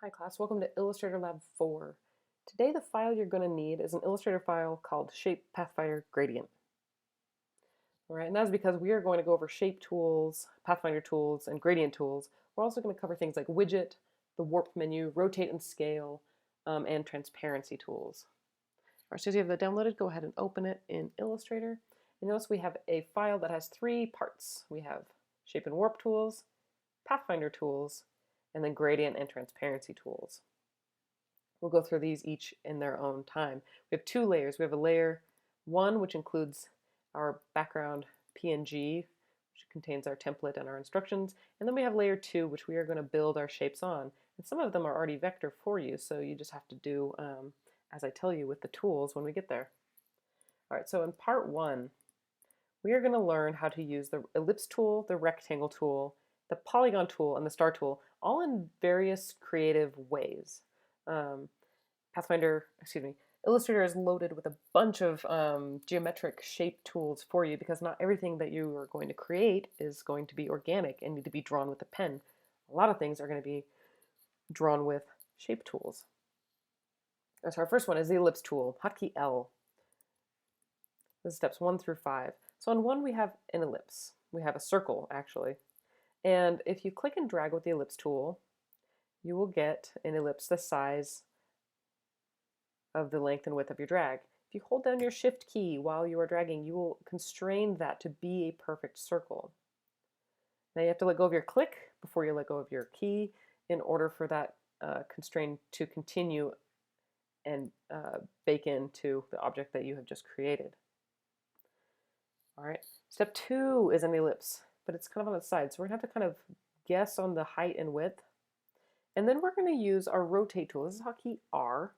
Hi class, welcome to Illustrator Lab 4. Today the file you're going to need is an Illustrator file called Shape Pathfinder Gradient. All right, and that's because we are going to go over shape tools, Pathfinder tools, and gradient tools. We're also going to cover things like widget, the warp menu, rotate and scale, and transparency tools. All right, so if you have that downloaded, go ahead and open it in Illustrator. And notice we have a file that has three parts. We have shape and warp tools, Pathfinder tools, and then gradient and transparency tools. We'll go through these each in their own time. We have two layers. We have a layer 1, which includes our background PNG, which contains our template and our instructions. And then we have layer 2, which we are going to build our shapes on. And some of them are already vector for you, so you just have to do as I tell you with the tools when we get there. All right, so in part 1, we are going to learn how to use the ellipse tool, the rectangle tool, the polygon tool, and the star tool, all in various creative ways. Illustrator is loaded with a bunch of geometric shape tools for you because not everything that you are going to create is going to be organic and need to be drawn with a pen. A lot of things are going to be drawn with shape tools. So our first one is the ellipse tool, hotkey L. This is steps 1 through 5. So on 1 we have an ellipse. We have a circle actually. And if you click and drag with the ellipse tool, you will get an ellipse the size of the length and width of your drag. If you hold down your shift key while you are dragging, you will constrain that to be a perfect circle. Now you have to let go of your click before you let go of your key in order for that constraint to continue and bake into the object that you have just created. All right, step 2 is an ellipse, but it's kind of on the side. So we're gonna have to kind of guess on the height and width. And then we're gonna use our rotate tool. This is hotkey R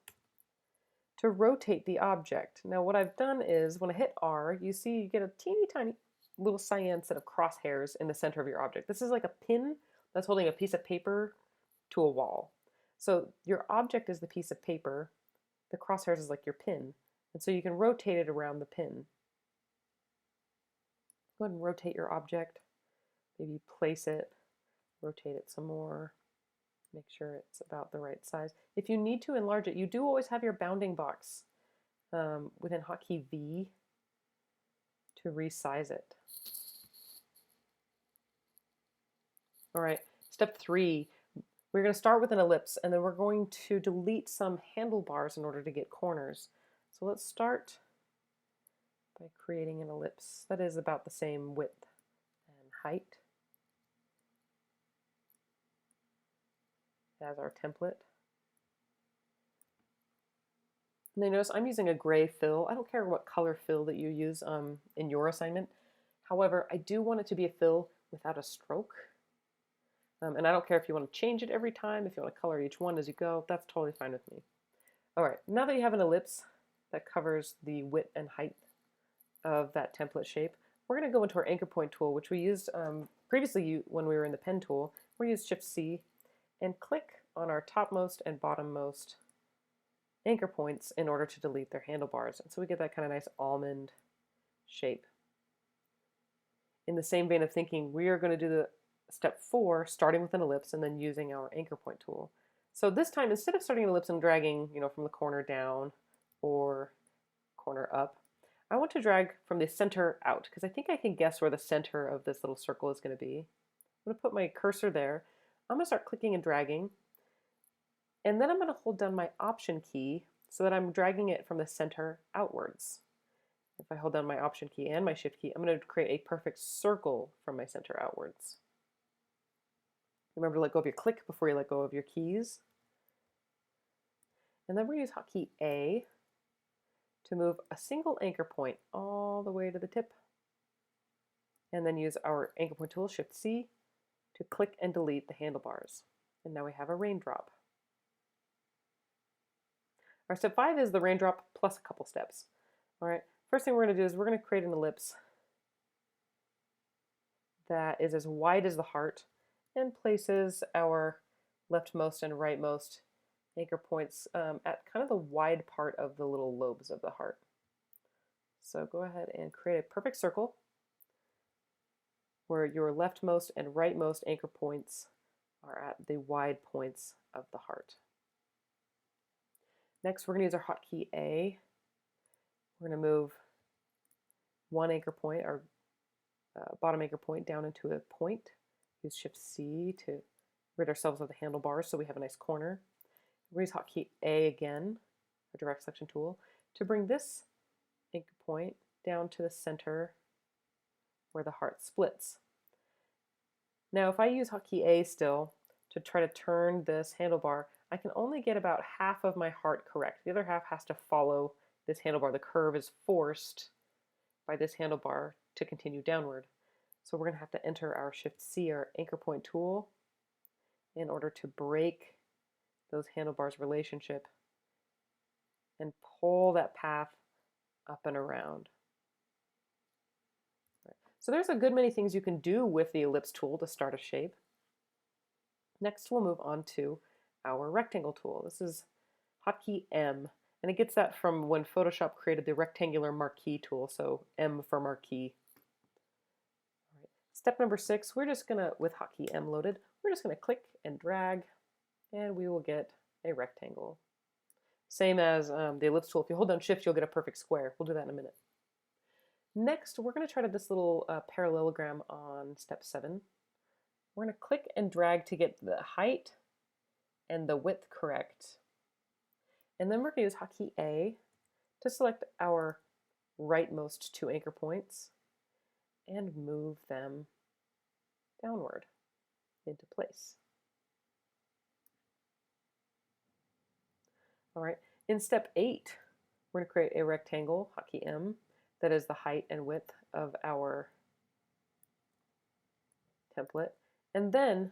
to rotate the object. Now what I've done is when I hit R, you see you get a teeny tiny little cyan set of crosshairs in the center of your object. This is like a pin that's holding a piece of paper to a wall. So your object is the piece of paper, the crosshairs is like your pin, and so you can rotate it around the pin. Go ahead and rotate your object, maybe place it, rotate it some more, make sure it's about the right size. If you need to enlarge it, you do always have your bounding box within hotkey V to resize it. All right, step 3, we're going to start with an ellipse and then we're going to delete some handlebars in order to get corners. So let's start by creating an ellipse that is about the same width and height as our template. And then notice I'm using a gray fill. I don't care what color fill that you use in your assignment. However, I do want it to be a fill without a stroke. And I don't care if you want to change it every time, if you want to color each one as you go, that's totally fine with me. All right, now that you have an ellipse that covers the width and height of that template shape, we're going to go into our anchor point tool, which we used previously when we were in the pen tool. We use Shift C and click on our topmost and bottommost anchor points in order to delete their handlebars. And so we get that kind of nice almond shape. In the same vein of thinking, we are going to do the step 4, starting with an ellipse and then using our anchor point tool. So this time, instead of starting an ellipse and dragging, from the corner down or corner up, I want to drag from the center out because I think I can guess where the center of this little circle is going to be. I'm going to put my cursor there. I'm going to start clicking and dragging. And then I'm going to hold down my Option key so that I'm dragging it from the center outwards. If I hold down my Option key and my Shift key, I'm going to create a perfect circle from my center outwards. Remember to let go of your click before you let go of your keys. And then we're going to use hotkey A to move a single anchor point all the way to the tip. And then use our anchor point tool, Shift C, to click and delete the handlebars. And now we have a raindrop. Our step 5 is the raindrop plus a couple steps. All right, first thing we're going to do is we're going to create an ellipse that is as wide as the heart and places our leftmost and rightmost anchor points at kind of the wide part of the little lobes of the heart. So go ahead and create a perfect circle where your leftmost and rightmost anchor points are at the wide points of the heart. Next, we're going to use our hotkey A. We're going to move one anchor point, our bottom anchor point, down into a point. Use Shift C to rid ourselves of the handlebars so we have a nice corner. We're going to use hotkey A again, a direct selection tool, to bring this anchor point down to the center where the heart splits. Now, if I use hotkey A still to try to turn this handlebar, I can only get about half of my heart correct. The other half has to follow this handlebar. The curve is forced by this handlebar to continue downward. So we're going to have to enter our Shift C, our anchor point tool, in order to break those handlebars relationship and pull that path up and around. So there's a good many things you can do with the ellipse tool to start a shape. Next, we'll move on to our rectangle tool. This is hotkey M, and it gets that from when Photoshop created the rectangular marquee tool, so M for marquee. All right. Step number 6, we're just gonna, with hotkey M loaded, we're just gonna click and drag, and we will get a rectangle. Same as the ellipse tool. If you hold down Shift, you'll get a perfect square. We'll do that in a minute. Next, we're going to try to this little parallelogram on step 7. We're going to click and drag to get the height and the width correct. And then we're going to use hotkey A to select our rightmost 2 anchor points and move them downward into place. All right, in step 8, we're going to create a rectangle, hotkey M, that is the height and width of our template. And then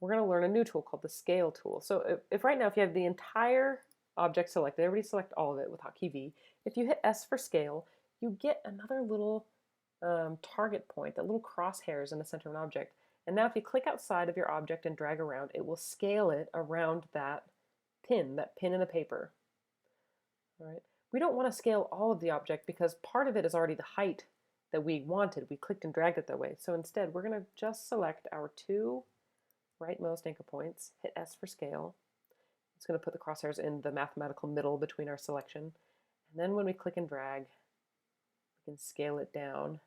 we're going to learn a new tool called the scale tool. So if right now, if you have the entire object selected, everybody select all of it with hotkey V. If you hit S for scale, you get another little target point, that little crosshairs in the center of an object. And now if you click outside of your object and drag around, it will scale it around that pin in the paper. All right. We don't want to scale all of the object because part of it is already the height that we wanted. We clicked and dragged it that way. So instead, we're going to just select our 2 rightmost anchor points, hit S for scale. It's going to put the crosshairs in the mathematical middle between our selection. And then when we click and drag, we can scale it down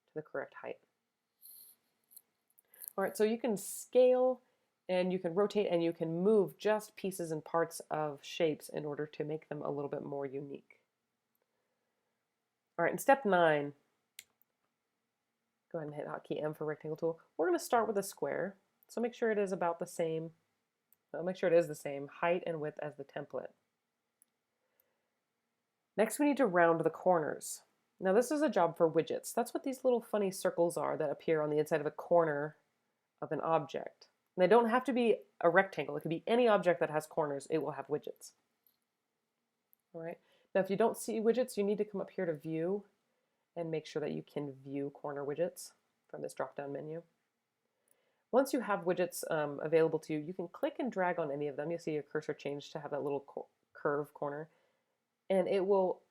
to the correct height. All right, so you can scale and you can rotate and you can move just pieces and parts of shapes in order to make them a little bit more unique. All right, in step 9, go ahead and hit hotkey M for rectangle tool. We're going to start with a square. So make sure it is about the same, make sure it is the same height and width as the template. Next, we need to round the corners. Now this is a job for widgets. That's what these little funny circles are that appear on the inside of a corner of an object. And they don't have to be a rectangle. It could be any object that has corners. It will have widgets. All right. Now, if you don't see widgets, you need to come up here to View and make sure that you can view corner widgets from this drop-down menu. Once you have widgets available to you, you can click and drag on any of them. You'll see your cursor change to have that little curve corner, and it will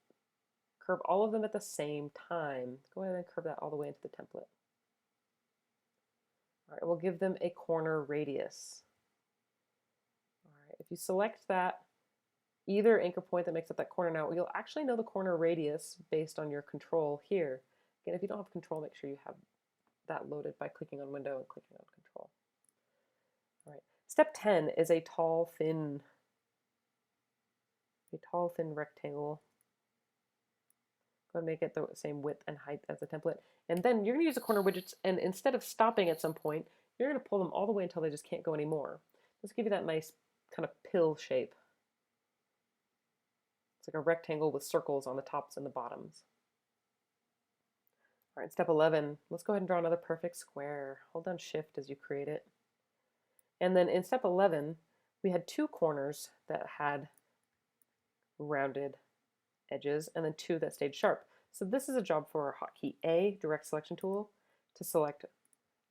curve all of them at the same time. Go ahead and curve that all the way into the template. All right, we'll give them a corner radius. All right, if you select that, either anchor point that makes up that corner now, you'll actually know the corner radius based on your control here. Again, if you don't have control, make sure you have that loaded by clicking on Window and clicking on Control. All right, step 10 is a tall, thin rectangle. Go and make it the same width and height as the template. And then you're going to use the corner widgets, and instead of stopping at some point, you're going to pull them all the way until they just can't go anymore. Let's give you that nice kind of pill shape. It's like a rectangle with circles on the tops and the bottoms. All right, step 11, let's go ahead and draw another perfect square. Hold down Shift as you create it. And then in step 11, we had 2 corners that had rounded edges and then 2 that stayed sharp. So this is a job for our hotkey A, direct selection tool, to select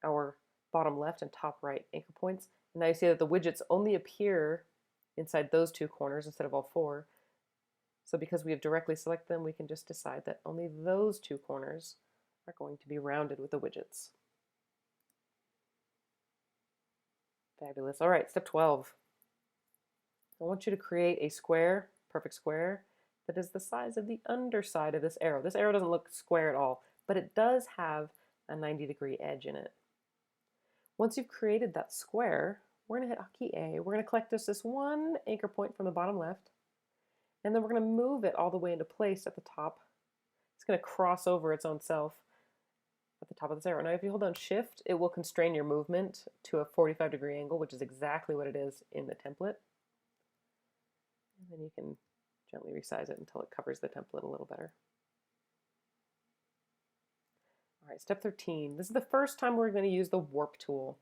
our bottom left and top right anchor points. And now you see that the widgets only appear inside those 2 corners instead of all 4. So because we have directly selected them, we can just decide that only those 2 corners are going to be rounded with the widgets. Fabulous. All right, step 12. I want you to create a square, perfect square, that is the size of the underside of this arrow. This arrow doesn't look square at all, but it does have a 90-degree edge in it. Once you've created that square, we're going to hit key A. We're going to collect just this one anchor point from the bottom left, and then we're going to move it all the way into place at the top. It's going to cross over its own self at the top of this arrow. Now, if you hold down Shift, it will constrain your movement to a 45-degree angle, which is exactly what it is in the template. And then you can gently resize it until it covers the template a little better. All right, step 13. This is the first time we're going to use the warp tool.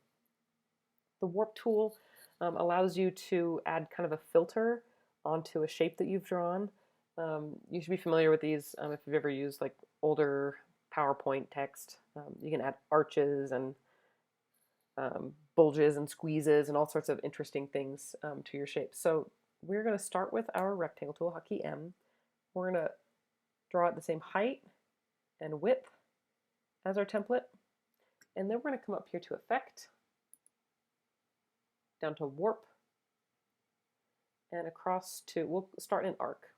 The warp tool allows you to add kind of a filter onto a shape that you've drawn. You should be familiar with these if you've ever used like older PowerPoint text. You can add arches and bulges and squeezes and all sorts of interesting things to your shape. So we're going to start with our rectangle tool, hotkey M. We're going to draw it the same height and width as our template. And then we're going to come up here to Effect, down to Warp, and across to, we'll start in Arc.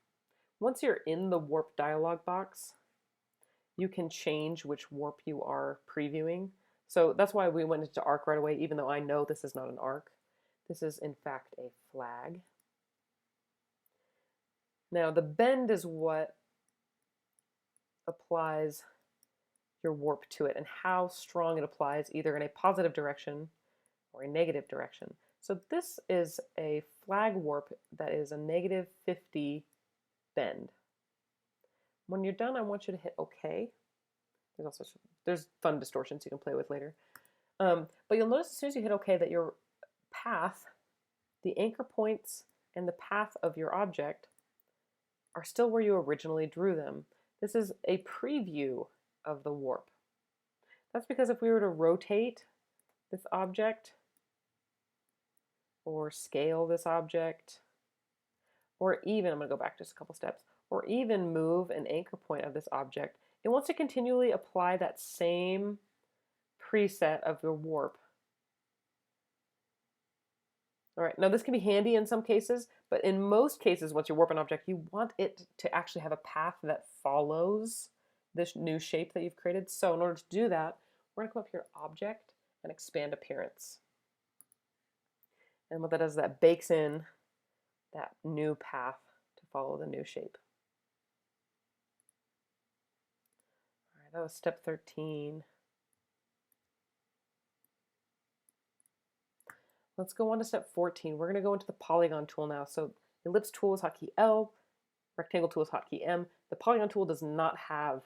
Once you're in the Warp dialog box, you can change which warp you are previewing. So that's why we went into Arc right away, even though I know this is not an arc. This is, in fact, a flag. Now, the bend is what applies your warp to it and how strong it applies, either in a positive direction or a negative direction. So this is a flag warp that is a -50 bend. When you're done, I want you to hit OK. There's fun distortions you can play with later. But you'll notice as soon as you hit OK that your path, the anchor points, and the path of your object are still where you originally drew them. This is a preview of the warp. That's because if we were to rotate this object, or scale this object, or even, I'm going to go back just a couple steps, or even move an anchor point of this object, it wants to continually apply that same preset of your warp. All right, now this can be handy in some cases, but in most cases, once you warp an object, you want it to actually have a path that follows this new shape that you've created. So in order to do that, we're going to come up here, Object, and Expand Appearance. And what that does is that bakes in that new path to follow the new shape. All right, that was step 13. Let's go on to step 14. We're going to go into the polygon tool now. So ellipse tool is hotkey L, rectangle tool is hotkey M. The polygon tool does not have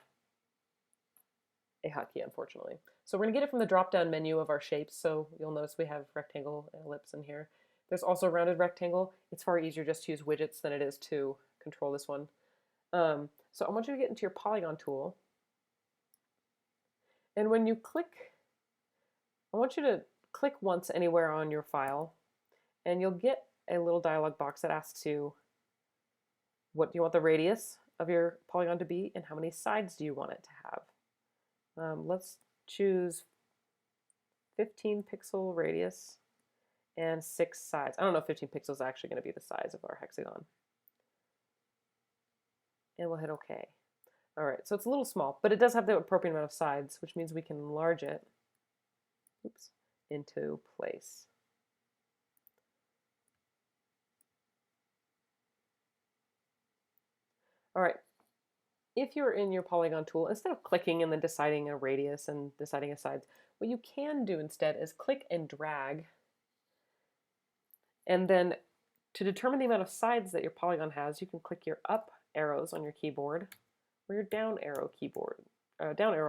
a hotkey, unfortunately. So we're going to get it from the drop-down menu of our shapes. So you'll notice we have rectangle and ellipse in here. There's also rounded rectangle. It's far easier just to use widgets than it is to control this one. So I want you to get into your polygon tool. And when you click, I want you to click once anywhere on your file, and you'll get a little dialog box that asks you what do you want the radius of your polygon to be and how many sides do you want it to have. Let's choose 15 pixel radius and 6 sides. I don't know if 15 pixels is actually going to be the size of our hexagon. And we'll hit OK. All right, so it's a little small, but it does have the appropriate amount of sides, which means we can enlarge it into place. All right, if you're in your polygon tool, instead of clicking and then deciding a radius and deciding a size, what you can do instead is click and drag. And then to determine the amount of sides that your polygon has, you can click your up arrows on your keyboard or your down arrow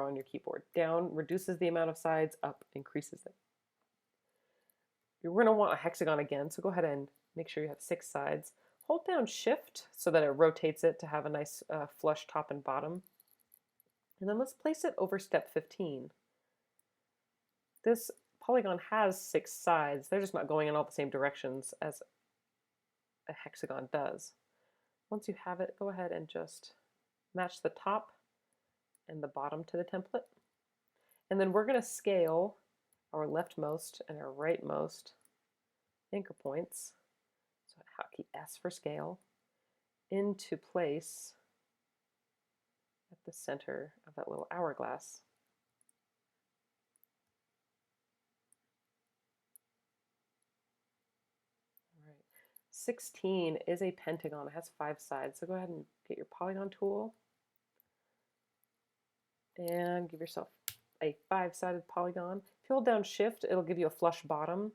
on your keyboard. Down reduces the amount of sides, up increases it. You're going to want a hexagon again, so go ahead and make sure you have 6 sides. Hold down Shift so that it rotates it to have a nice flush top and bottom. And then let's place it over step 15. This polygon has 6 sides. They're just not going in all the same directions as a hexagon does. Once you have it, go ahead and just match the top and the bottom to the template. And then we're going to scale our leftmost and our rightmost anchor points, so hotkey S for scale, into place at the center of that little hourglass. All right. 16 is a pentagon. It has 5 sides. So go ahead and get your polygon tool and give yourself a 5-sided polygon. If you hold down Shift, it'll give you a flush bottom.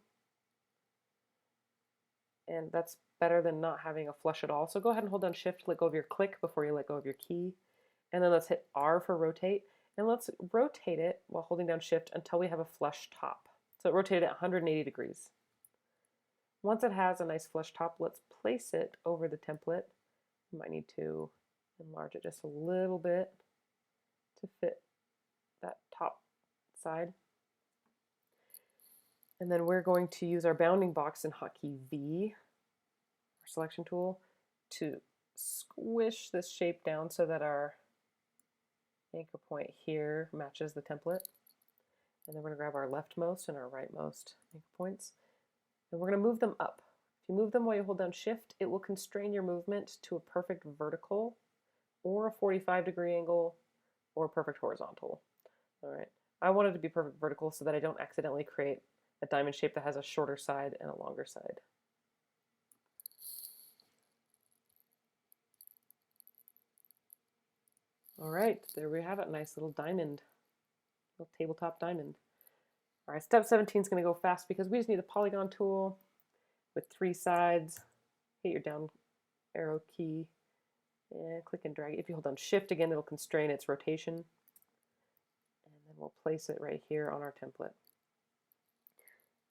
And that's better than not having a flush at all. So go ahead and hold down Shift, let go of your click before you let go of your key. And then let's hit R for rotate. And let's rotate it while holding down Shift until we have a flush top. So it rotated at 180 degrees. Once it has a nice flush top, let's place it over the template. You might need to enlarge it just a little bit to fit that top side. And then we're going to use our bounding box and hotkey V, our selection tool, to squish this shape down so that our anchor point here matches the template. And then we're going to grab our leftmost and our rightmost anchor points. And we're going to move them up. If you move them while you hold down Shift, it will constrain your movement to a perfect vertical or a 45-degree angle or a perfect horizontal. All right. I want it to be perfect vertical so that I don't accidentally create a diamond shape that has a shorter side and a longer side. All right, there we have it. Nice little diamond, little tabletop diamond. All right, step 17 is going to go fast because we just need a polygon tool with 3 sides. Hit your down arrow key and click and drag it. If you hold down Shift again, it'll constrain its rotation. And then we'll place it right here on our template.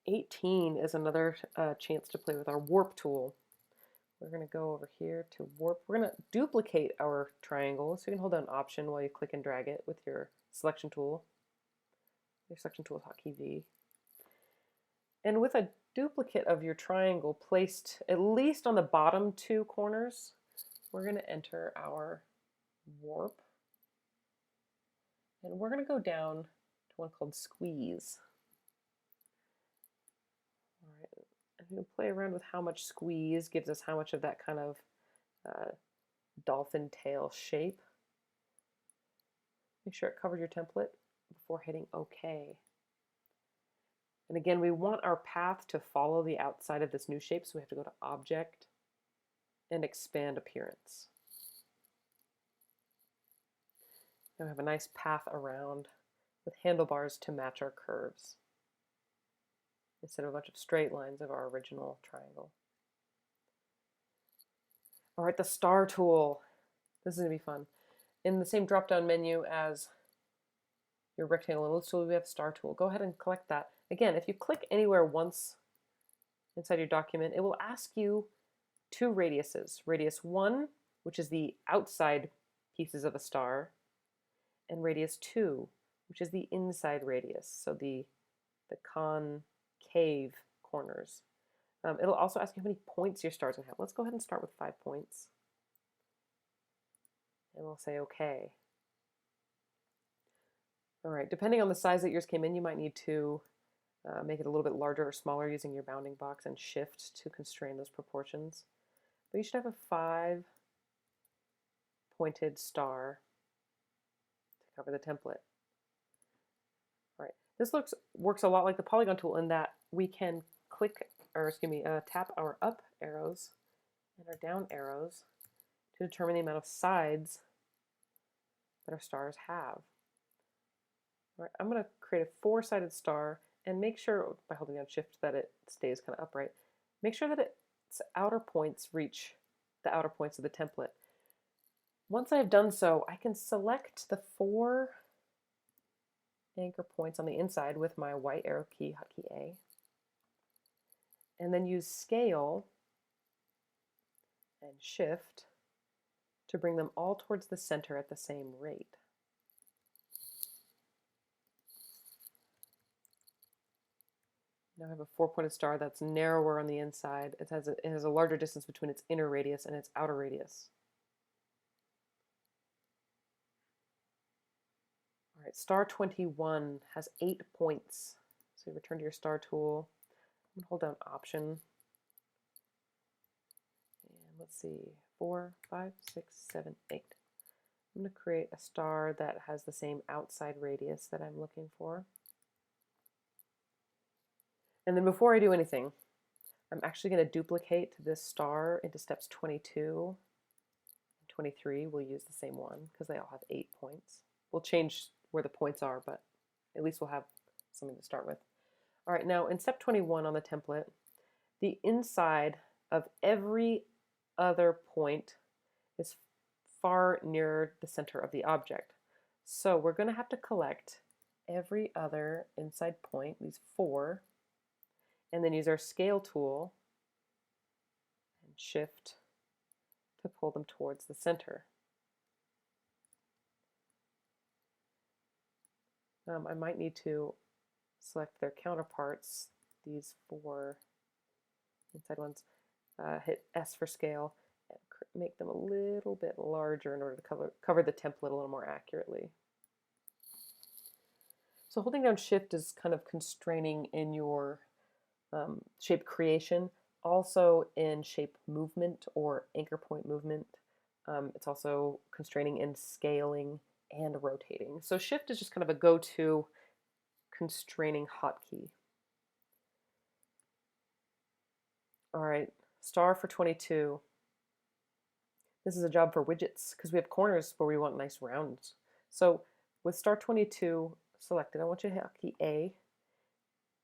18 is another chance to play with our warp tool. We're going to go over here to warp. We're going to duplicate our triangle. So you can hold down Option while you click and drag it with your selection tool. Your selection tool is hotkey V. And with a duplicate of your triangle placed at least on the bottom 2 corners, we're going to enter our warp. And we're going to go down to one called Squeeze. All right. And we can play around with how much squeeze gives us how much of that kind of dolphin tail shape. Make sure it covers your template before hitting OK. And again, we want our path to follow the outside of this new shape, so we have to go to Object and Expand Appearance. Now we have a nice path around with handlebars to match our curves, instead of a bunch of straight lines of our original triangle. All right, the star tool. This is going to be fun. In the same drop-down menu as your rectangle and ellipse tool, we have star tool. Go ahead and collect that. Again, if you click anywhere once inside your document, it will ask you 2 radiuses. Radius 1, which is the outside pieces of a star, and radius 2, which is the inside radius, so the concave corners. It'll also ask you how many points your star's going to have. Let's go ahead and start with 5 points. And we'll say OK. All right, depending on the size that yours came in, you might need to make it a little bit larger or smaller using your bounding box and Shift to constrain those proportions. But you should have a 5-pointed star to cover the template. All right, this works a lot like the polygon tool in that we can tap our up arrows and our down arrows to determine the amount of sides that our stars have. All right, I'm going to create a 4-sided star and make sure, by holding down Shift, that it stays kind of upright. Make sure that its outer points reach the outer points of the template. Once I've done so, I can select the 4 anchor points on the inside with my white arrow key, hotkey A, and then use Scale and Shift to bring them all towards the center at the same rate. Now I have a 4-pointed star that's narrower on the inside. It has a larger distance between its inner radius and its outer radius. All right, star 21 has 8 points. So you return to your star tool and hold down Option let's see, 4, 5, 6, 7, 8. I'm going to create a star that has the same outside radius that I'm looking for. And then before I do anything, I'm actually going to duplicate this star into steps 22 and 23. We'll use the same one because they all have 8 points. We'll change where the points are, but at least we'll have something to start with. All right, now in step 21 on the template, the inside of every other point is far nearer the center of the object. So we're going to have to collect every other inside point, these 4, and then use our scale tool and shift to pull them towards the center. I might need to select their counterparts, these 4 inside ones, hit S for scale, and make them a little bit larger in order to cover the template a little more accurately. So holding down Shift is kind of constraining in your shape creation, also in shape movement or anchor point movement. It's also constraining in scaling and rotating. So Shift is just kind of a go-to constraining hotkey. All right, star for 22. This is a job for widgets because we have corners where we want nice rounds. So with star 22 selected, I want you to hit hotkey A,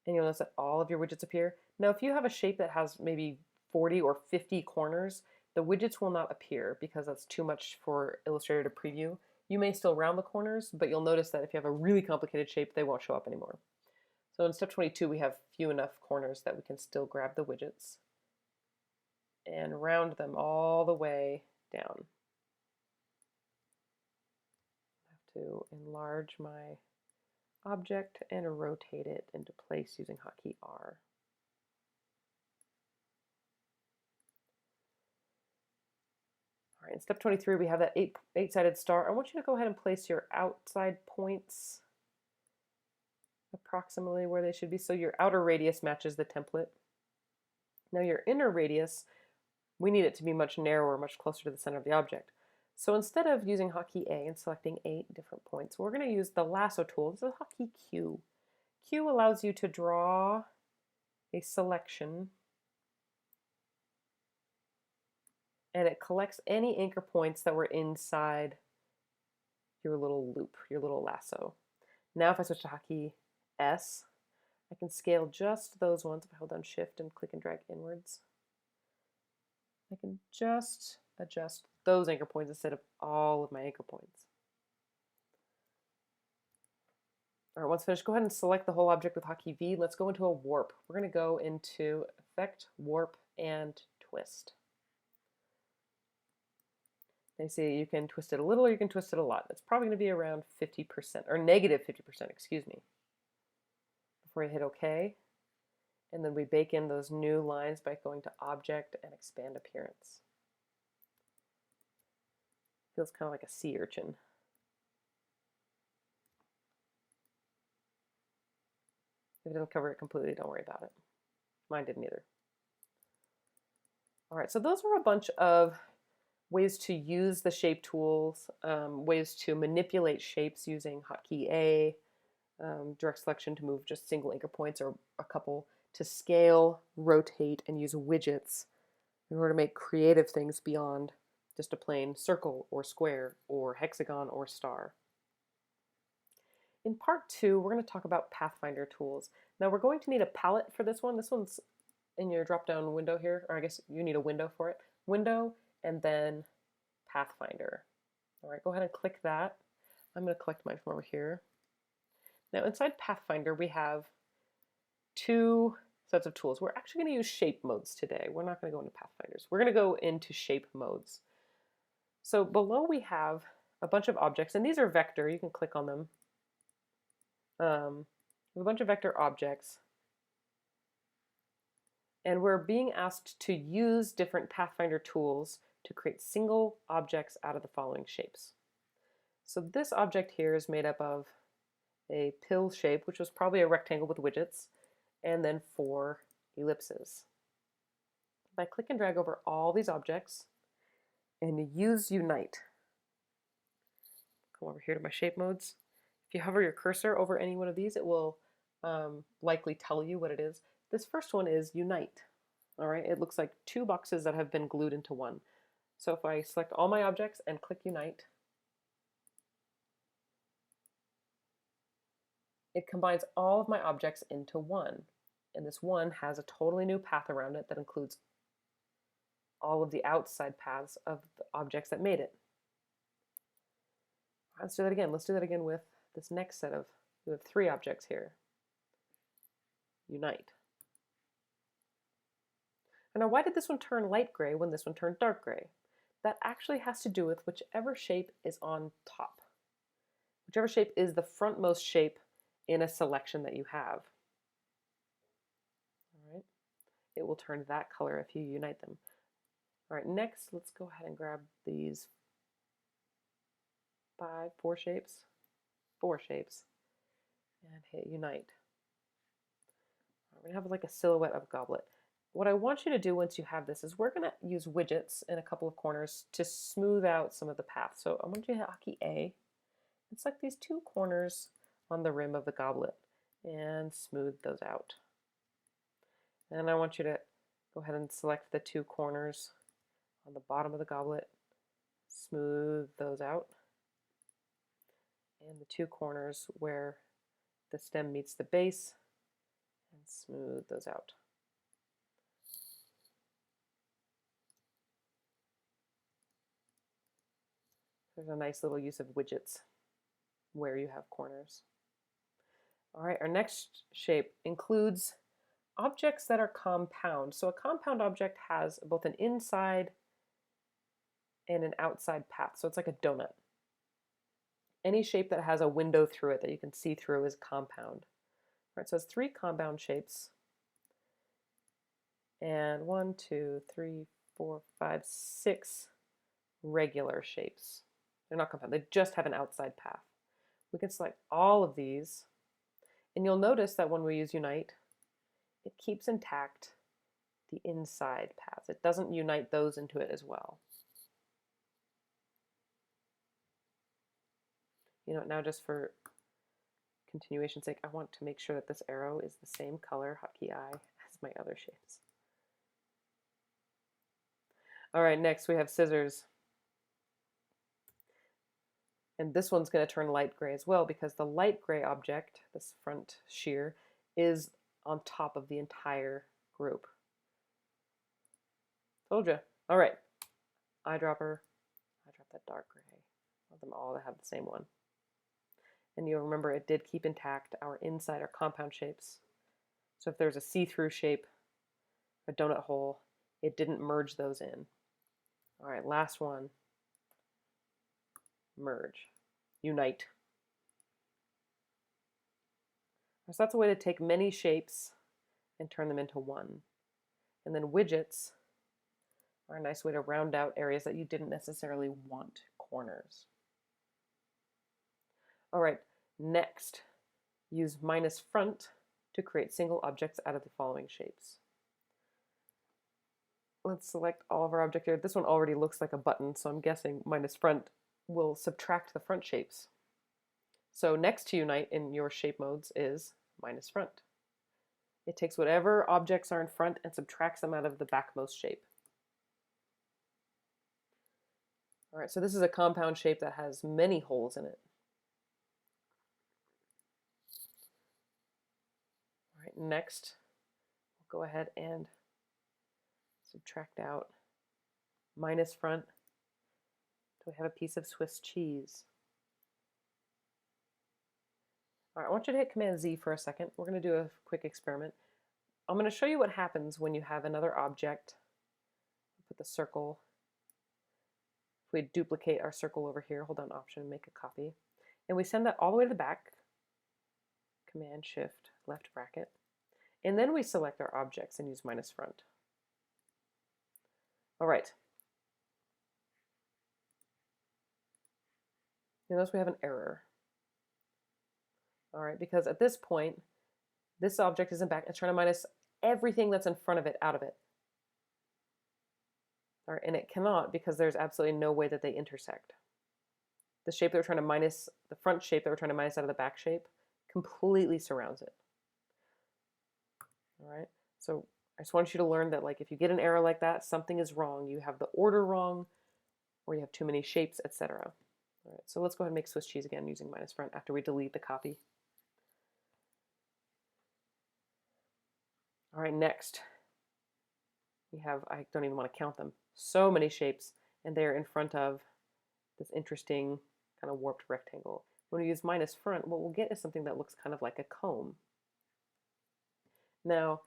and you'll notice that all of your widgets appear. Now, if you have a shape that has maybe 40 or 50 corners, the widgets will not appear because that's too much for Illustrator to preview. You may still round the corners, but you'll notice that if you have a really complicated shape, they won't show up anymore. So in step 22, we have few enough corners that we can still grab the widgets and round them all the way down. I have to enlarge my object and rotate it into place using hotkey R. All right, in step 23, we have that eight-sided star. I want you to go ahead and place your outside points approximately where they should be. So your outer radius matches the template. Now your inner radius, we need it to be much narrower, much closer to the center of the object. So instead of using hotkey A and selecting 8 different points, we're going to use the lasso tool. This is hotkey Q. Q allows you to draw a selection, and it collects any anchor points that were inside your little loop, your little lasso. Now if I switch to hotkey S, I can scale just those ones. If I hold down Shift and click and drag inwards, I can just adjust those anchor points instead of all of my anchor points. All right, once finished, go ahead and select the whole object with hotkey V. Let's go into a warp. We're going to go into Effect, Warp, and Twist. They say you can twist it a little or you can twist it a lot. It's probably going to be around 50%, or negative 50%, excuse me. Before you hit OK, and then we bake in those new lines by going to Object and Expand Appearance. Feels kind of like a sea urchin. If it doesn't cover it completely, don't worry about it. Mine didn't either. All right, so those are a bunch of ways to use the shape tools, ways to manipulate shapes using hotkey A, direct selection to move just single anchor points or a couple, to scale, rotate, and use widgets in order to make creative things beyond just a plain circle or square or hexagon or star. In part 2, we're going to talk about Pathfinder tools. Now we're going to need a palette for this one. This one's in your drop-down window here, or I guess you need a window for it. Window, and then Pathfinder. All right, go ahead and click that. I'm going to collect mine from over here. Now inside Pathfinder, we have 2 sets of tools. We're actually going to use shape modes today. We're not going to go into Pathfinders. We're going to go into shape modes. So below we have a bunch of objects, and these are vector. You can click on them. We have a bunch of vector objects. And we're being asked to use different Pathfinder tools to create single objects out of the following shapes. So this object here is made up of a pill shape, which was probably a rectangle with widgets, and then 4 ellipses. I click and drag over all these objects and use Unite, come over here to my shape modes. If you hover your cursor over any one of these, it will likely tell you what it is. This first one is Unite. All right, it looks like two boxes that have been glued into one. So if I select all my objects and click Unite, it combines all of my objects into one. And this one has a totally new path around it that includes all of the outside paths of the objects that made it. Let's do that again. Let's do that again with this next set of, we have three objects here. Unite. And now why did this one turn light gray when this one turned dark gray? That actually has to do with whichever shape is on top. Whichever shape is the frontmost shape in a selection that you have. All right. It will turn that color if you unite them. All right, next, let's go ahead and grab these four shapes, and hit Unite. We're going to have like a silhouette of a goblet. What I want you to do once you have this is we're going to use widgets in a couple of corners to smooth out some of the path. So I want you to hit hotkey A and select these two corners on the rim of the goblet and smooth those out. And I want you to go ahead and select the two corners on the bottom of the goblet, smooth those out. And the two corners where the stem meets the base, and smooth those out. There's a nice little use of widgets where you have corners. All right, our next shape includes objects that are compound. So a compound object has both an inside and an outside path. So it's like a donut. Any shape that has a window through it that you can see through is compound. All right, so it's three compound shapes. And 1, 2, 3, 4, 5, 6 regular shapes. They're not compound, they just have an outside path. We can select all of these, and you'll notice that when we use Unite, it keeps intact the inside paths. It doesn't unite those into it as well. You know, now just for continuation's sake, I want to make sure that this arrow is the same color, hotkey I, as my other shapes. All right, next we have scissors. And this one's going to turn light gray as well because the light gray object, this front shear, is on top of the entire group. Told you. All right. Eyedropper. I drop that dark gray. I want them all to have the same one. And you'll remember it did keep intact our inside, our compound shapes. So if there's a see-through shape, a donut hole, it didn't merge those in. All right, last one. Merge. Unite. So that's a way to take many shapes and turn them into one. And then widgets are a nice way to round out areas that you didn't necessarily want corners. All right, next, use -front to create single objects out of the following shapes. Let's select all of our objects here. This one already looks like a button, so I'm guessing -front will subtract the front shapes. So next to Unite in your shape modes is -front. It takes whatever objects are in front and subtracts them out of the backmost shape. All right, so this is a compound shape that has many holes in it. All right, next, we'll go ahead and subtract out -front. Do we have a piece of Swiss cheese? All right, I want you to hit Command Z for a second. We're going to do a quick experiment. I'm going to show you what happens when you have another object. Put the circle. If we duplicate our circle over here, hold down Option, make a copy, and we send that all the way to the back. Command Shift left bracket, and then we select our objects and use -front. All right. You notice we have an error. All right, because at this point, this object isn't back. It's trying to minus everything that's in front of it out of it. All right, and it cannot because there's absolutely no way that they intersect. The shape that we're trying to minus, the front shape that we're trying to minus out of the back shape, completely surrounds it. All right, so I just want you to learn that like if you get an error like that, something is wrong. You have the order wrong, or you have too many shapes, etc. All right, so let's go ahead and make Swiss cheese again using minus front after we delete the copy. All right, next we have, I don't even want to count them, so many shapes, and they're in front of this interesting kind of warped rectangle. When we use minus front, what we'll get is something that looks kind of like a comb. Now,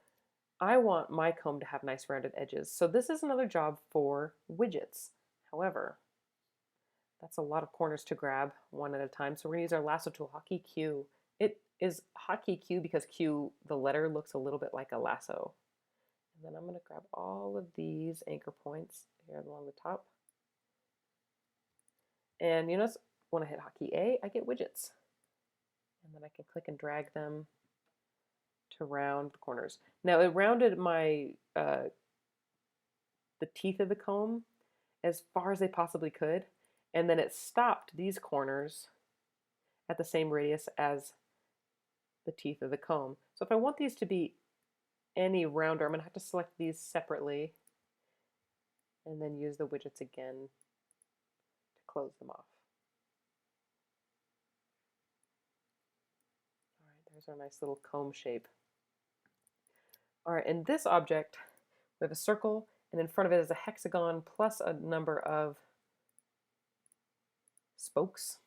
I want my comb to have nice rounded edges, so this is another job for widgets. However, that's a lot of corners to grab one at a time, so we're going to use our lasso tool, hotkey Q. It is hotkey Q because Q, the letter, looks a little bit like a lasso. And then I'm going to grab all of these anchor points here along the top. And you notice when I hit hotkey A, I get widgets. And then I can click and drag them to round the corners. Now it rounded my the teeth of the comb as far as they possibly could, and then it stopped these corners at the same radius as the teeth of the comb. So if I want these to be any rounder, I'm going to have to select these separately and then use the widgets again to close them off. All right, there's our nice little comb shape. All right, in this object, we have a circle, and in front of it is a hexagon plus a number of spokes.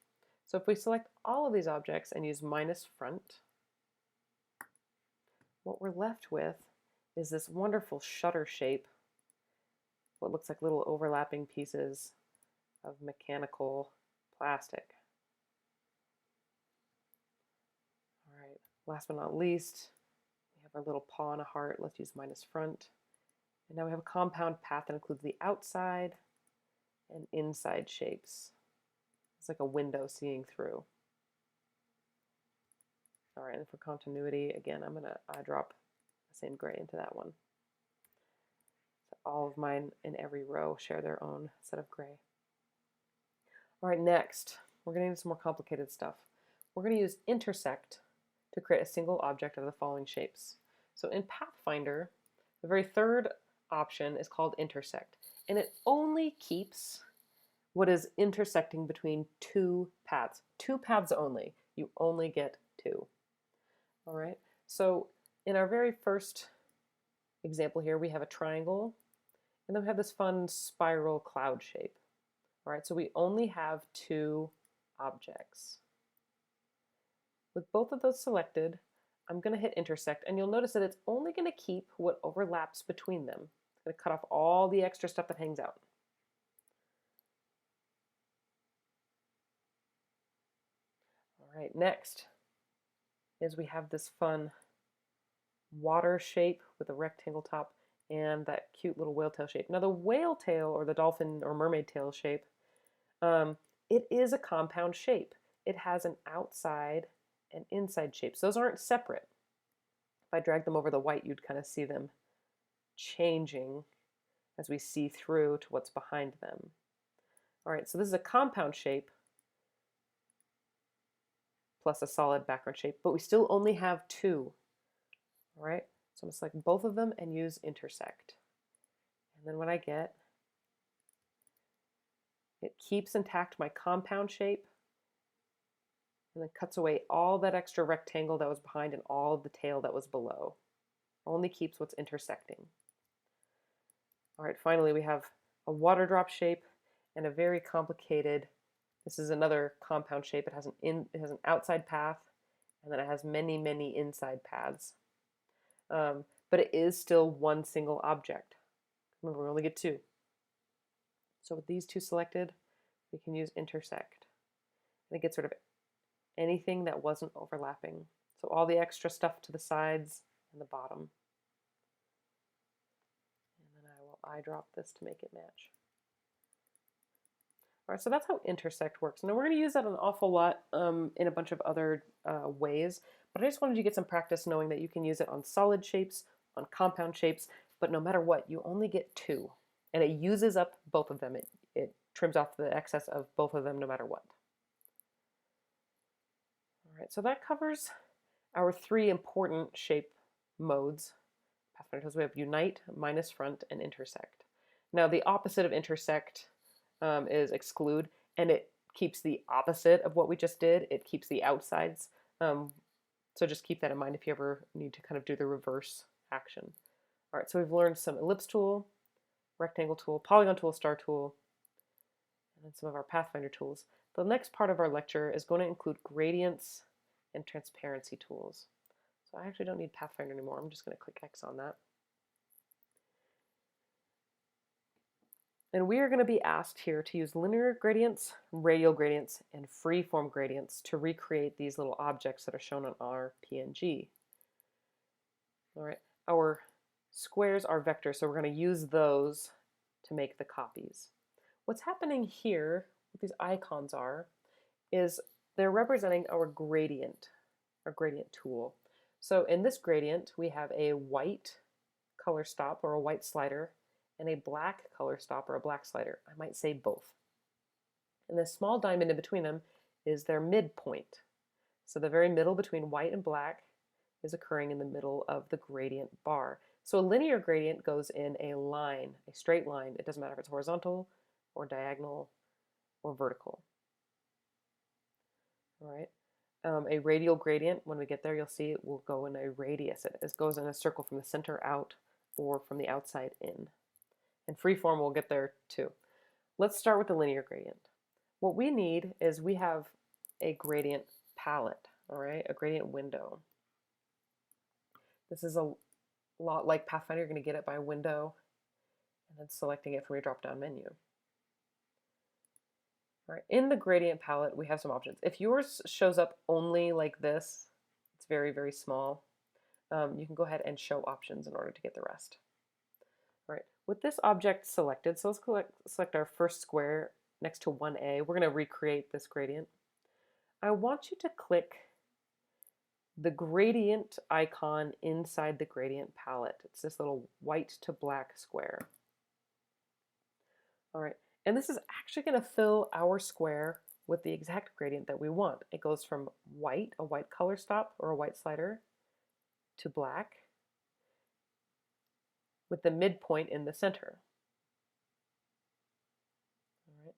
So if we select all of these objects and use minus front, what we're left with is this wonderful shutter shape, what looks like little overlapping pieces of mechanical plastic. All right, last but not least, we have our little paw and a heart. Let's use minus front. And now we have a compound path that includes the outside and inside shapes. It's like a window seeing through. All right, and for continuity, again, I'm going to eyedrop the same gray into that one. So all of mine in every row share their own set of gray. All right, next, we're going to need some more complicated stuff. We're going to use intersect to create a single object of the following shapes. So in Pathfinder, the very third option is called intersect, and it only keeps what is intersecting between two paths. Two paths only. You only get two. All right, so in our very first example here, we have a triangle, and then we have this fun spiral cloud shape. All right, so we only have two objects. With both of those selected, I'm going to hit intersect, and you'll notice that it's only going to keep what overlaps between them. It's going to cut off all the extra stuff that hangs out. All right, next is we have this fun water shape with a rectangle top and that cute little whale tail shape. Now the whale tail or the dolphin or mermaid tail shape, it is a compound shape. It has an outside and inside shapes. Those aren't separate. If I drag them over the white, you'd kind of see them changing as we see through to what's behind them. All right, so this is a compound shape plus a solid background shape, but we still only have two. All right, so I'm going to select both of them and use intersect. And then what I get, it keeps intact my compound shape and then cuts away all that extra rectangle that was behind and all of the tail that was below. Only keeps what's intersecting. All right, finally we have a water drop shape and a very complicated, this is another compound shape. It has an outside path and then it has many, many inside paths. But it is still one single object. Remember, we only get two. So with these two selected, we can use intersect. And it gets sort of anything that wasn't overlapping. So all the extra stuff to the sides and the bottom. And then I will eyedrop this to make it match. All right, so that's how intersect works. Now we're going to use that an awful lot in a bunch of other ways, but I just wanted you to get some practice knowing that you can use it on solid shapes, on compound shapes, but no matter what, you only get two. And it uses up both of them. It trims off the excess of both of them no matter what. All right, so that covers our three important shape modes. Pathfinder Tools, we have unite, minus front, and intersect. Now the opposite of intersect is exclude, and it keeps the opposite of what we just did. It keeps the outsides. So just keep that in mind if you ever need to kind of do the reverse action. All right, so we've learned some ellipse tool, rectangle tool, polygon tool, star tool, and then some of our Pathfinder tools. The next part of our lecture is going to include gradients and transparency tools. So I actually don't need Pathfinder anymore. I'm just going to click X on that. And we are going to be asked here to use linear gradients, radial gradients, and freeform gradients to recreate these little objects that are shown on our PNG. All right, our squares are vectors, so we're going to use those to make the copies. What's happening here, what these icons are, is they're representing our gradient tool. So in this gradient, we have a white color stop or a white slider and a black color stop or a black slider. I might say both. And the small diamond in between them is their midpoint. So the very middle between white and black is occurring in the middle of the gradient bar. So a linear gradient goes in a line, a straight line. It doesn't matter if it's horizontal or diagonal or vertical. All right. A radial gradient, when we get there, you'll see it will go in a radius. It goes in a circle from the center out or from the outside in. And freeform, we'll get there too. Let's start with the linear gradient. What we need is we have a gradient palette, all right, a gradient window. This is a lot like Pathfinder. You're going to get it by window and then selecting it from your drop-down menu. All right, in the gradient palette, we have some options. If yours shows up only like this, it's very, very small, you can go ahead and show options in order to get the rest. All right, with this object selected, so let's select our first square next to 1A. We're going to recreate this gradient. I want you to click the gradient icon inside the gradient palette. It's this little white to black square. All right, and this is actually going to fill our square with the exact gradient that we want. It goes from white, a white color stop or a white slider, to black, with the midpoint in the center. All right.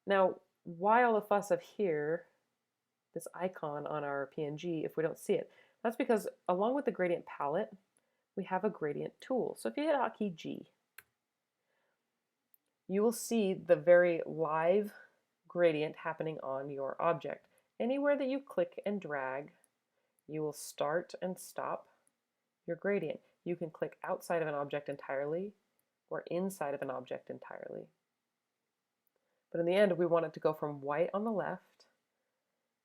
Now, why all the fuss of here, this icon on our PNG, if we don't see it? That's because along with the gradient palette, we have a gradient tool. So if you hit hotkey G, you will see the very live gradient happening on your object. Anywhere that you click and drag, you will start and stop your gradient. You can click outside of an object entirely or inside of an object entirely. But in the end, we want it to go from white on the left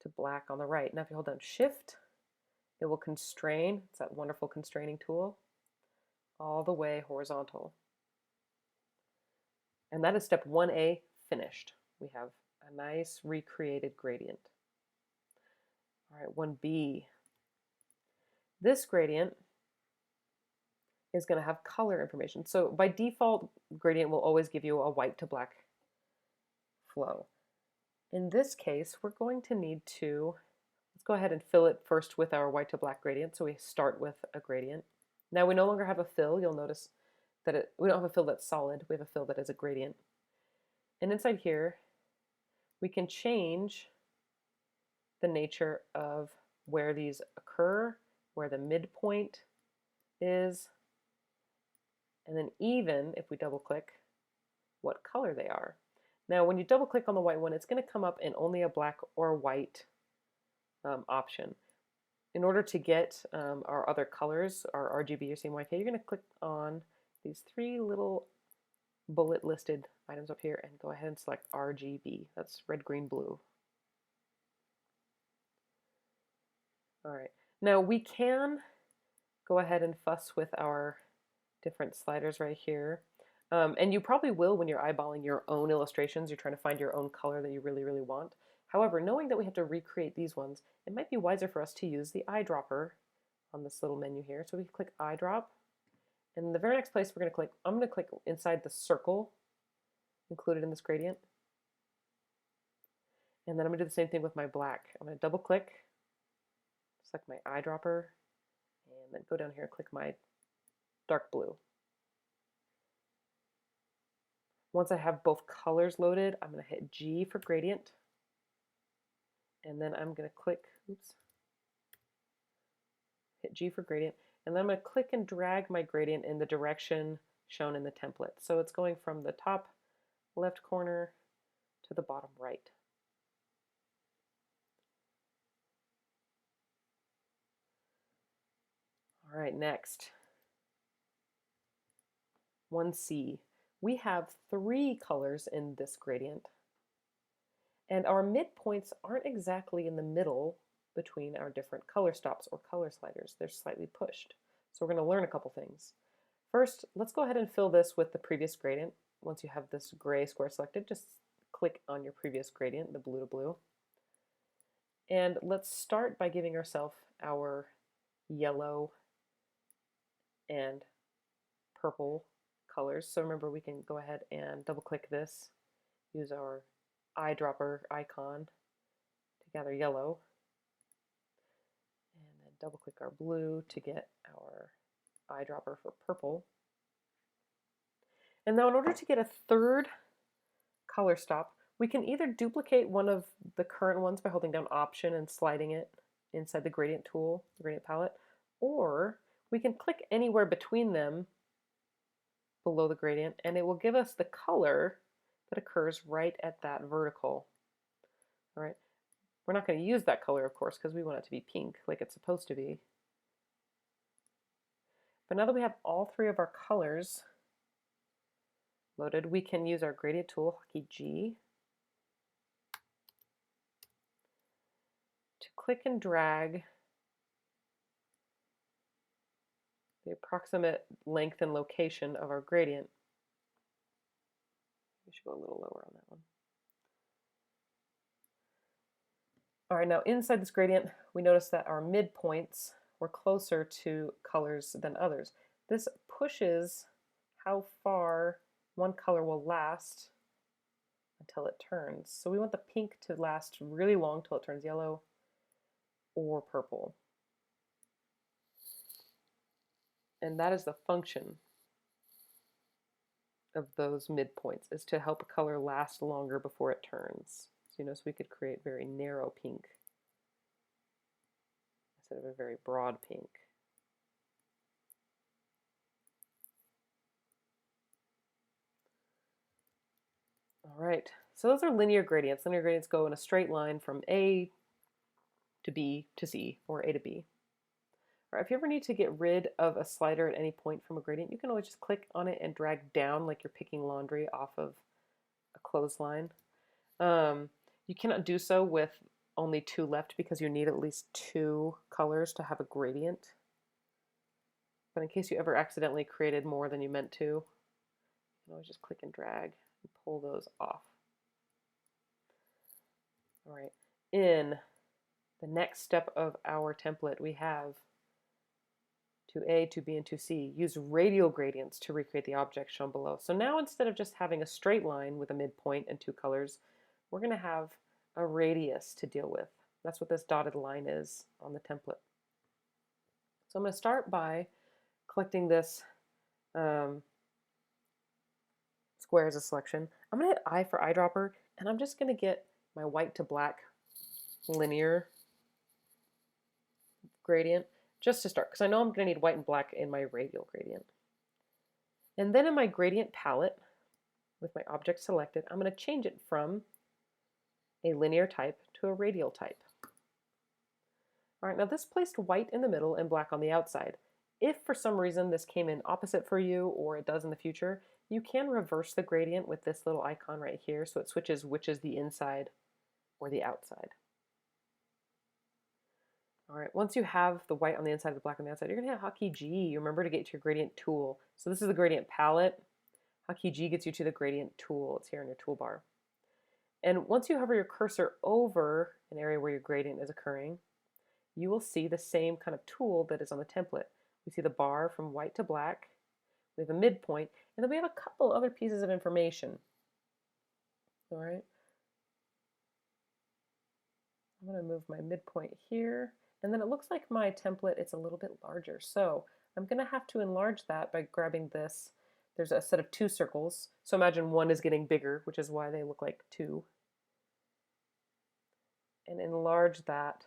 to black on the right. Now if you hold down Shift, it will constrain, it's that wonderful constraining tool, all the way horizontal. And that is step 1A finished. We have a nice recreated gradient. All right, 1B. This gradient is going to have color information. So by default, gradient will always give you a white to black flow. In this case, we're going to need to, let's go ahead and fill it first with our white to black gradient. So we start with a gradient. Now we no longer have a fill. You'll notice that we don't have a fill that's solid. We have a fill that is a gradient. And inside here, we can change the nature of where these occur, where the midpoint is, and then even if we double click, what color they are. Now when you double click on the white one, it's going to come up in only a black or white option. In order to get our other colors, our RGB or CMYK, you're going to click on these three little bullet listed items up here and go ahead and select RGB. That's red, green, blue. All right, now we can go ahead and fuss with our different sliders right here. And you probably will when you're eyeballing your own illustrations. You're trying to find your own color that you really, really want. However, knowing that we have to recreate these ones, it might be wiser for us to use the eyedropper on this little menu here. So we click eyedrop, And in the very next place we're going to click, I'm going to click inside the circle included in this gradient. And then I'm going to do the same thing with my black. I'm going to double click, select my eyedropper, and then go down here and click my dark blue. Once I have both colors loaded, I'm going to hit G for gradient. And then I'm going to click, hit G for gradient. And then I'm going to click and drag my gradient in the direction shown in the template. So it's going from the top left corner to the bottom right. All right, next. 1C. We have 3 colors in this gradient. And our midpoints aren't exactly in the middle between our different color stops or color sliders. They're slightly pushed. So we're going to learn a couple things. First, let's go ahead and fill this with the previous gradient. Once you have this gray square selected, just click on your previous gradient, the blue to blue. And let's start by giving ourselves our yellow and purple colors. So remember, we can go ahead and double click this, use our eyedropper icon to gather yellow, and then double click our blue to get our eyedropper for purple. And now in order to get a third color stop, we can either duplicate one of the current ones by holding down Option and sliding it inside the gradient tool, the gradient palette, or we can click anywhere between them below the gradient and it will give us the color that occurs right at that vertical. All right, we're not going to use that color, of course, because we want it to be pink like it's supposed to be. But now that we have all 3 of our colors loaded, we can use our gradient tool, key G, to click and drag the approximate length and location of our gradient. We should go a little lower on that one. All right, now inside this gradient, we notice that our midpoints were closer to colors than others. This pushes how far one color will last until it turns. So we want the pink to last really long till it turns yellow or purple. And that is the function of those midpoints, is to help a color last longer before it turns. So you notice we could create very narrow pink instead of a very broad pink. All right, so those are linear gradients. Linear gradients go in a straight line from A to B to C, or A to B. Or if you ever need to get rid of a slider at any point from a gradient, you can always just click on it and drag down like you're picking laundry off of a clothesline. You cannot do so with only 2 left because you need at least 2 colors to have a gradient. But in case you ever accidentally created more than you meant to, you can always just click and drag and pull those off. All right, in the next step of our template, we have 2A, 2B, and 2C. Use radial gradients to recreate the object shown below. So now instead of just having a straight line with a midpoint and 2 colors, we're going to have a radius to deal with. That's what this dotted line is on the template. So I'm going to start by collecting this square as a selection. I'm going to hit I for eyedropper, and I'm just going to get my white to black linear gradient just to start, because I know I'm going to need white and black in my radial gradient. And then in my gradient palette, with my object selected, I'm going to change it from a linear type to a radial type. All right, now this placed white in the middle and black on the outside. If for some reason this came in opposite for you, or it does in the future, you can reverse the gradient with this little icon right here, so it switches which is the inside or the outside. All right, once you have the white on the inside, the black on the outside, you're going to hit hotkey G. You remember to get to your gradient tool. So this is the gradient palette. Hotkey G gets you to the gradient tool. It's here in your toolbar. And once you hover your cursor over an area where your gradient is occurring, you will see the same kind of tool that is on the template. We see the bar from white to black, we have a midpoint, and then we have a couple other pieces of information. All right. I'm going to move my midpoint here, and then it looks like my template, it's a little bit larger. So I'm going to have to enlarge that by grabbing this. There's a set of 2 circles. So imagine one is getting bigger, which is why they look like 2. And enlarge that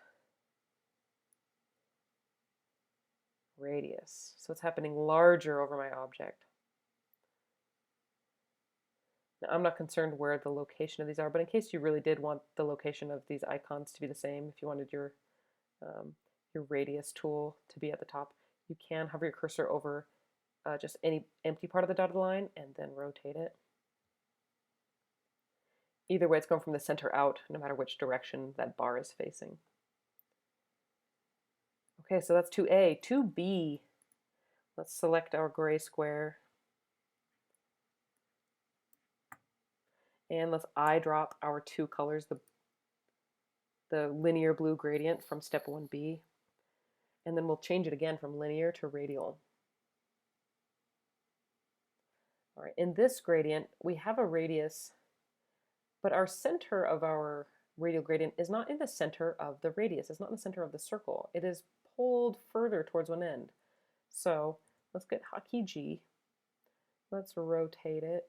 radius. So it's happening larger over my object. Now, I'm not concerned where the location of these are, but in case you really did want the location of these icons to be the same, if you wanted your radius tool to be at the top, you can hover your cursor over just any empty part of the dotted line and then rotate it. Either way, it's going from the center out, no matter which direction that bar is facing. Okay, so that's 2A. 2B, let's select our gray square. And let's eyedrop our 2 colors, the linear blue gradient from step 1B. And then we'll change it again from linear to radial. All right, in this gradient, we have a radius, but our center of our radial gradient is not in the center of the radius. It's not in the center of the circle. It is pulled further towards one end. So let's get hotkey G. Let's rotate it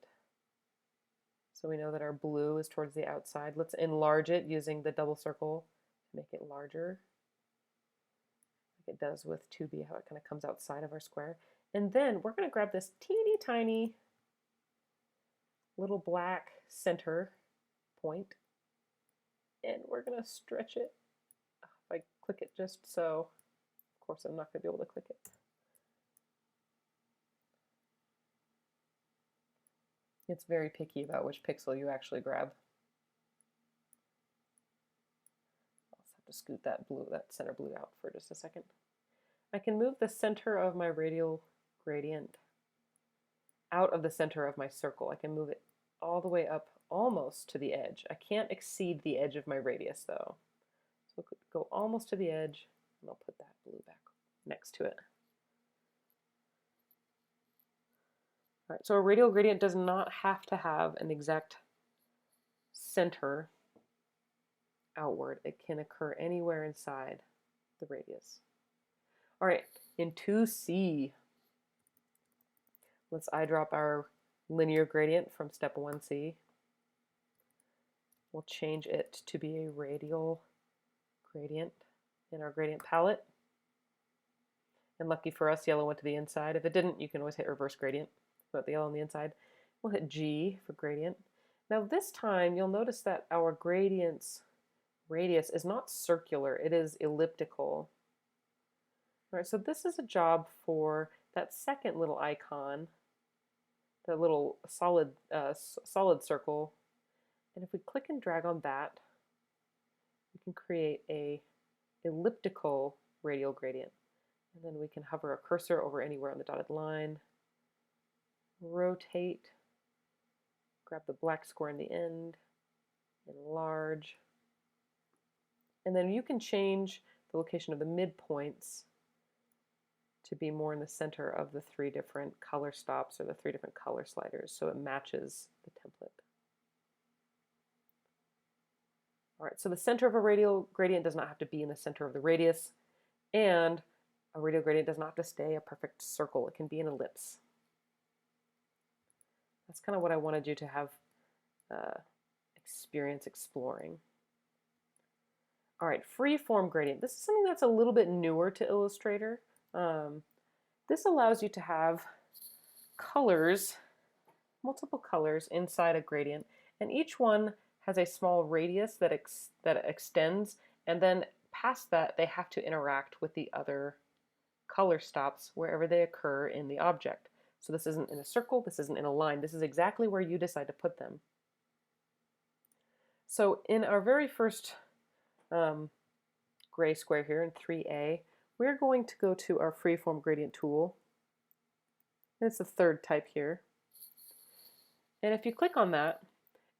so we know that our blue is towards the outside. Let's enlarge it using the double circle to make it larger, like it does with 2B, how it kind of comes outside of our square. And then we're going to grab this teeny tiny little black center point, and we're going to stretch it. If I click it just so, of course I'm not going to be able to click it. It's very picky about which pixel you actually grab. I'll just have to scoot that center blue out for just a second. I can move the center of my radial gradient out of the center of my circle. I can move it all the way up almost to the edge. I can't exceed the edge of my radius though. So I'll go almost to the edge, and I'll put that blue back next to it. All right, so a radial gradient does not have to have an exact center outward. It can occur anywhere inside the radius. All right, in 2C, let's eyedrop our linear gradient from step 1C. We'll change it to be a radial gradient in our gradient palette. And lucky for us, yellow went to the inside. If it didn't, you can always hit reverse gradient. Put the yellow on the inside. We'll hit G for gradient. Now this time, you'll notice that our gradient's radius is not circular, it is elliptical. All right, so this is a job for that second little icon, the little solid circle. And if we click and drag on that, we can create a elliptical radial gradient. And then we can hover a cursor over anywhere on the dotted line, rotate, grab the black square in the end, enlarge, and then you can change the location of the midpoints to be more in the center of the 3 different color stops or the 3 different color sliders so it matches the template. All right, so the center of a radial gradient does not have to be in the center of the radius, and a radial gradient does not have to stay a perfect circle. It can be an ellipse. That's kind of what I wanted you to have experience exploring. All right, free-form gradient. This is something that's a little bit newer to Illustrator. This allows you to have colors, multiple colors inside a gradient, and each one has a small radius that extends, and then past that they have to interact with the other color stops wherever they occur in the object. So this isn't in a circle, this isn't in a line, this is exactly where you decide to put them. So in our very first gray square here in 3A, we're going to go to our freeform gradient tool. It's the 3rd type here. And if you click on that,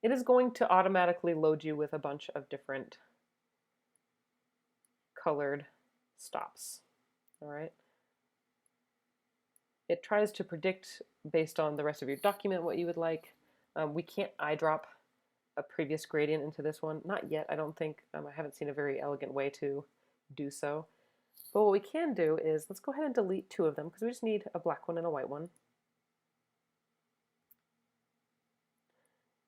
it is going to automatically load you with a bunch of different colored stops. All right. It tries to predict based on the rest of your document what you would like. We can't eyedrop a previous gradient into this one. Not yet, I don't think. I haven't seen a very elegant way to do so. But what we can do is, let's go ahead and delete 2 of them because we just need a black one and a white one.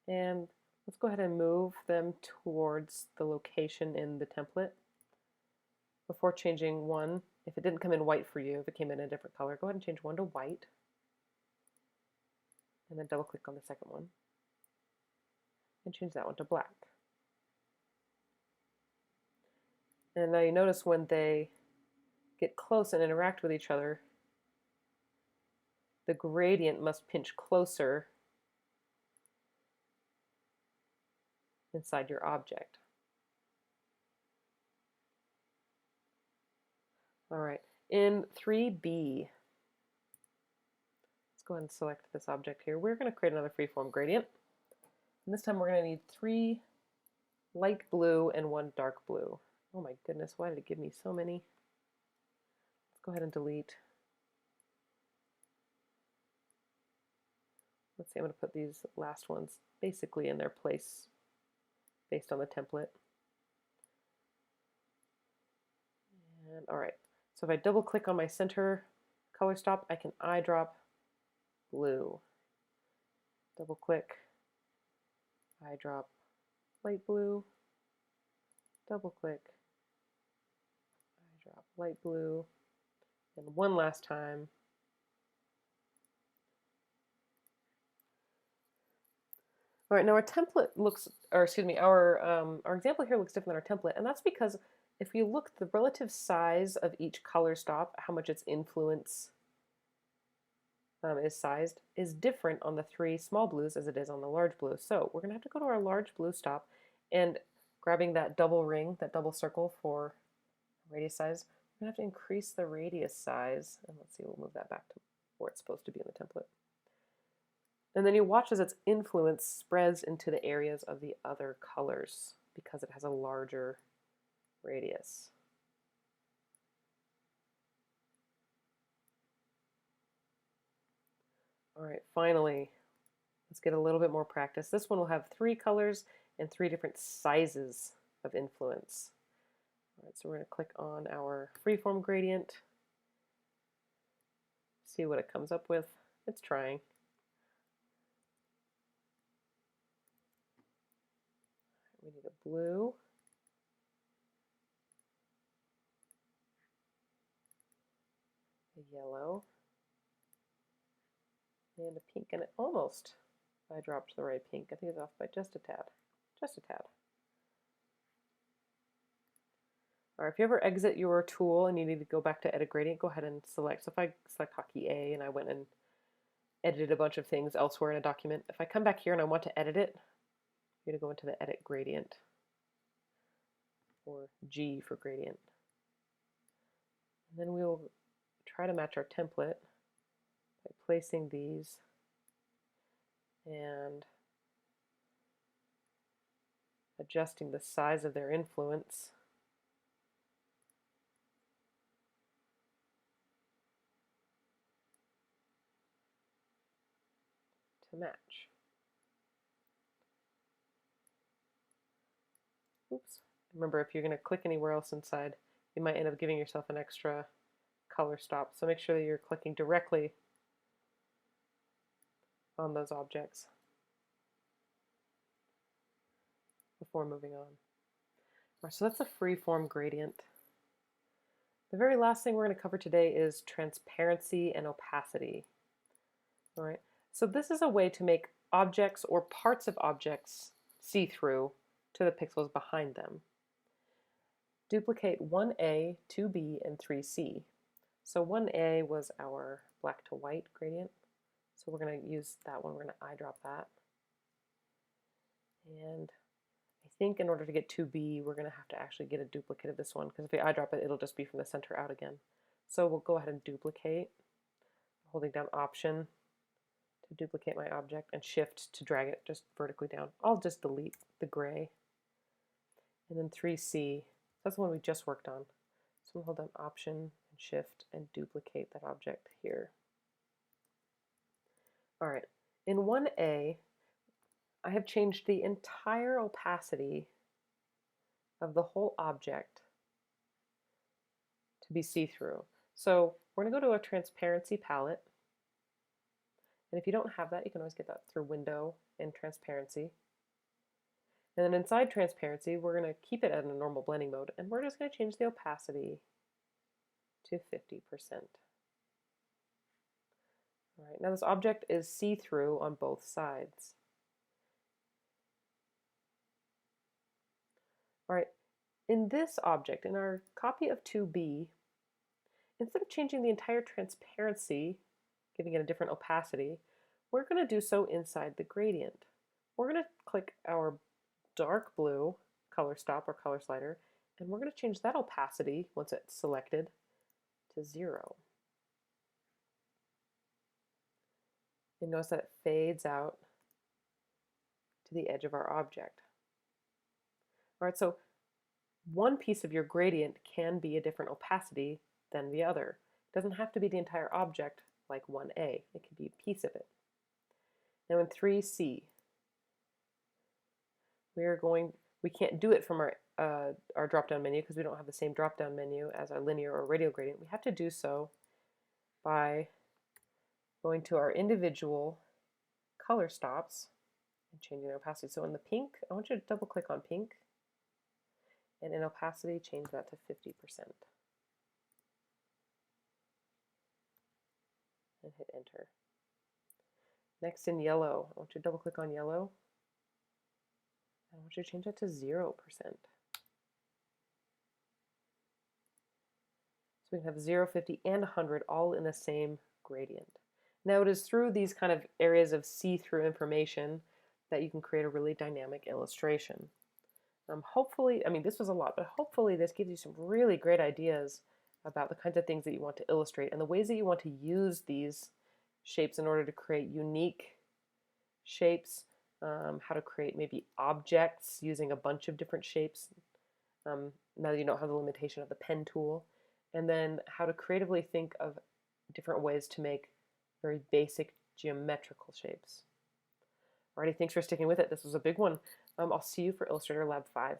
And let's go ahead and move them towards the location in the template. Before changing one, if it didn't come in white for you, if it came in a different color, go ahead and change one to white. And then double click on the second one. And change that one to black. And now you notice when they get close and interact with each other, the gradient must pinch closer inside your object. All right, in 3B, let's go ahead and select this object here. We're going to create another freeform gradient. And this time we're going to need 3 light blue and 1 dark blue. Oh my goodness, why did it give me so many? Let's go ahead and delete. Let's see, I'm going to put these last ones basically in their place based on the template. And all right, so if I double click on my center color stop, I can eyedrop blue. Double click, eyedrop light blue. Double click, eyedrop light blue. And one last time. All right, now our template looks, or excuse me, our example here looks different than our template, and that's because if you look, the relative size of each color stop, how much its influence is sized, is different on the 3 small blues as it is on the large blue. So we're going to have to go to our large blue stop, and grabbing that double ring, that double circle for radius size, we're going to have to increase the radius size, and let's see, we'll move that back to where it's supposed to be in the template. And then you watch as its influence spreads into the areas of the other colors because it has a larger radius. All right, finally, let's get a little bit more practice. This one will have 3 colors and 3 different sizes of influence. All right, so we're going to click on our freeform gradient, see what it comes up with. It's trying. We need a blue, a yellow, and a pink, and it almost, I dropped the right pink. I think it's off by just a tad, just a tad. All right, if you ever exit your tool and you need to go back to edit gradient, go ahead and select. So if I select hotkey A and I went and edited a bunch of things elsewhere in a document, if I come back here and I want to edit it, you're going to go into the edit gradient, or G for gradient. And then we'll try to match our template by placing these and adjusting the size of their influence to match. Oops. Remember, if you're going to click anywhere else inside, you might end up giving yourself an extra color stop. So make sure that you're clicking directly on those objects before moving on. All right, so that's a freeform gradient. The very last thing we're going to cover today is transparency and opacity. All right, so this is a way to make objects or parts of objects see-through to the pixels behind them. Duplicate 1A, 2B, and 3C. So 1A was our black to white gradient. So we're going to use that one. We're going to eyedrop that. And I think in order to get 2B, we're going to have to actually get a duplicate of this one, because if we eyedrop it, it'll just be from the center out again. So we'll go ahead and duplicate, holding down Option to duplicate my object, and Shift to drag it just vertically down. I'll just delete the gray. And then 3C, that's the one we just worked on. So we'll hold down Option and Shift and duplicate that object here. All right, in 1A, I have changed the entire opacity of the whole object to be see-through. So we're going to go to a transparency palette. And if you don't have that, you can always get that through Window and Transparency. And then inside Transparency, we're going to keep it at a normal blending mode, and we're just going to change the opacity to 50%. All right, now this object is see-through on both sides. All right, in this object, in our copy of 2B, instead of changing the entire transparency, giving it a different opacity, we're going to do so inside the gradient. We're going to click our dark blue color stop or color slider, and we're going to change that opacity, once it's selected, to 0. And notice that it fades out to the edge of our object. All right, so one piece of your gradient can be a different opacity than the other. It doesn't have to be the entire object like 1A. It can be a piece of it. Now in 3C, we can't do it from our drop-down menu because we don't have the same drop-down menu as our linear or radial gradient. We have to do so by going to our individual color stops and changing their opacity. So in the pink, I want you to double click on pink, and in opacity, change that to 50%. And hit enter. Next in yellow, I want you to double click on yellow. I want you to change that to 0%. So we can have 0, 50, and 100 all in the same gradient. Now it is through these kind of areas of see-through information that you can create a really dynamic illustration. Hopefully, I mean this was a lot, but hopefully this gives you some really great ideas about the kinds of things that you want to illustrate and the ways that you want to use these shapes in order to create unique shapes, how to create maybe objects using a bunch of different shapes, now that you don't have the limitation of the pen tool, and then how to creatively think of different ways to make very basic geometrical shapes. Alrighty, thanks for sticking with it. This was a big one. I'll see you for Illustrator Lab 5.